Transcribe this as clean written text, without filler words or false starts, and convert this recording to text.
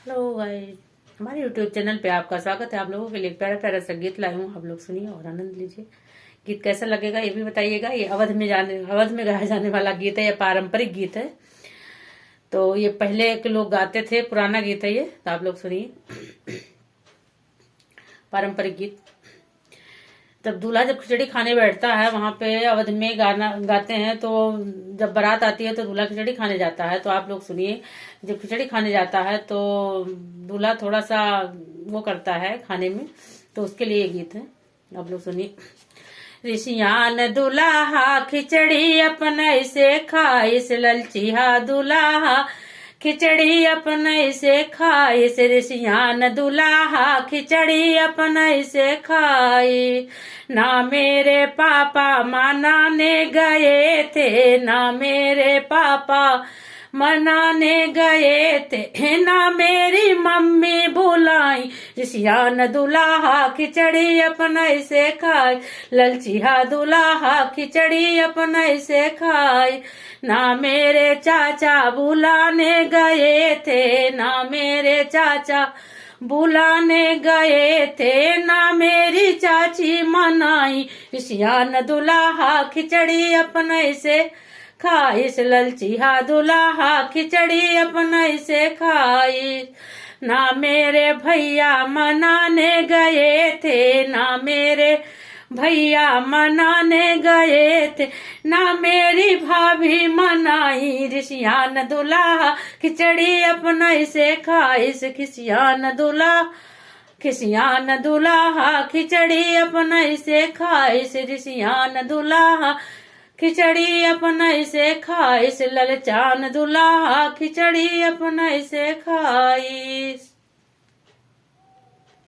Hello guys, हमारे YouTube channel पे आपका स्वागत है। आप लोगों के लिए प्यारा प्यारा सा गीत लाई हूँ, आप लोग सुनिए और आनंद लीजिए। गीत कैसा लगेगा ये भी बताइएगा। ये अवध में गाया जाने वाला गीत है, ये पारंपरिक गीत है। तो ये पहले के लोग गाते थे, पुराना गीत है ये, तो आप लोग सुनिए। पारंपरिक गीत। जब दूल्हा जब खिचड़ी खाने बैठता है, वहां पे अवध में गाना गाते हैं। तो जब बारात आती है तो दूल्हा खिचड़ी खाने जाता है। तो आप लोग सुनिए, जब खिचड़ी खाने जाता है तो दूल्हा थोड़ा सा वो करता है खाने में, तो उसके लिए ये गीत है, आप लोग सुनिए। ऋषियान दुल्हा खिचड़ी अपने से खाइस, ललचिहा दुल्हा खिचड़ी अपने से खाइस। ऋषियान दुल्हा खिचड़ी अपने से खाई। ना मेरे पापा मनाने गए थे, ना मेरे पापा मनाने गए थे, ना मेरी मम्मी बुलाई। ऋषियान दुल्हा खिचड़ी अपने से खाई, ललचिहा दुल्हा खिचड़ी अपने से खाई। ना मेरे चाचा बुलाने गए थे, ना मेरे चाचा बुलाने गए थे, ना मेरी चाची मनाई। ऋषियान दुल्हा खिचड़ी अपने से खाइस, ललचिहा दुल्हा खिचड़ी अपने से खाइस। ना मेरे भैया मनाने गए थे, ना मेरे भैया मनाने गए थे, ना मेरी भाभी मनाई। ऋषियान दुल्हा खिचड़ी अपने से खाइस, खिसियान दुल्हा खिचड़ी अपने से खाइस। ऋषियान दुल्हा खिचड़ी अपने से खाइस, ललचान दुल्हा खिचड़ी अपने से खाइस।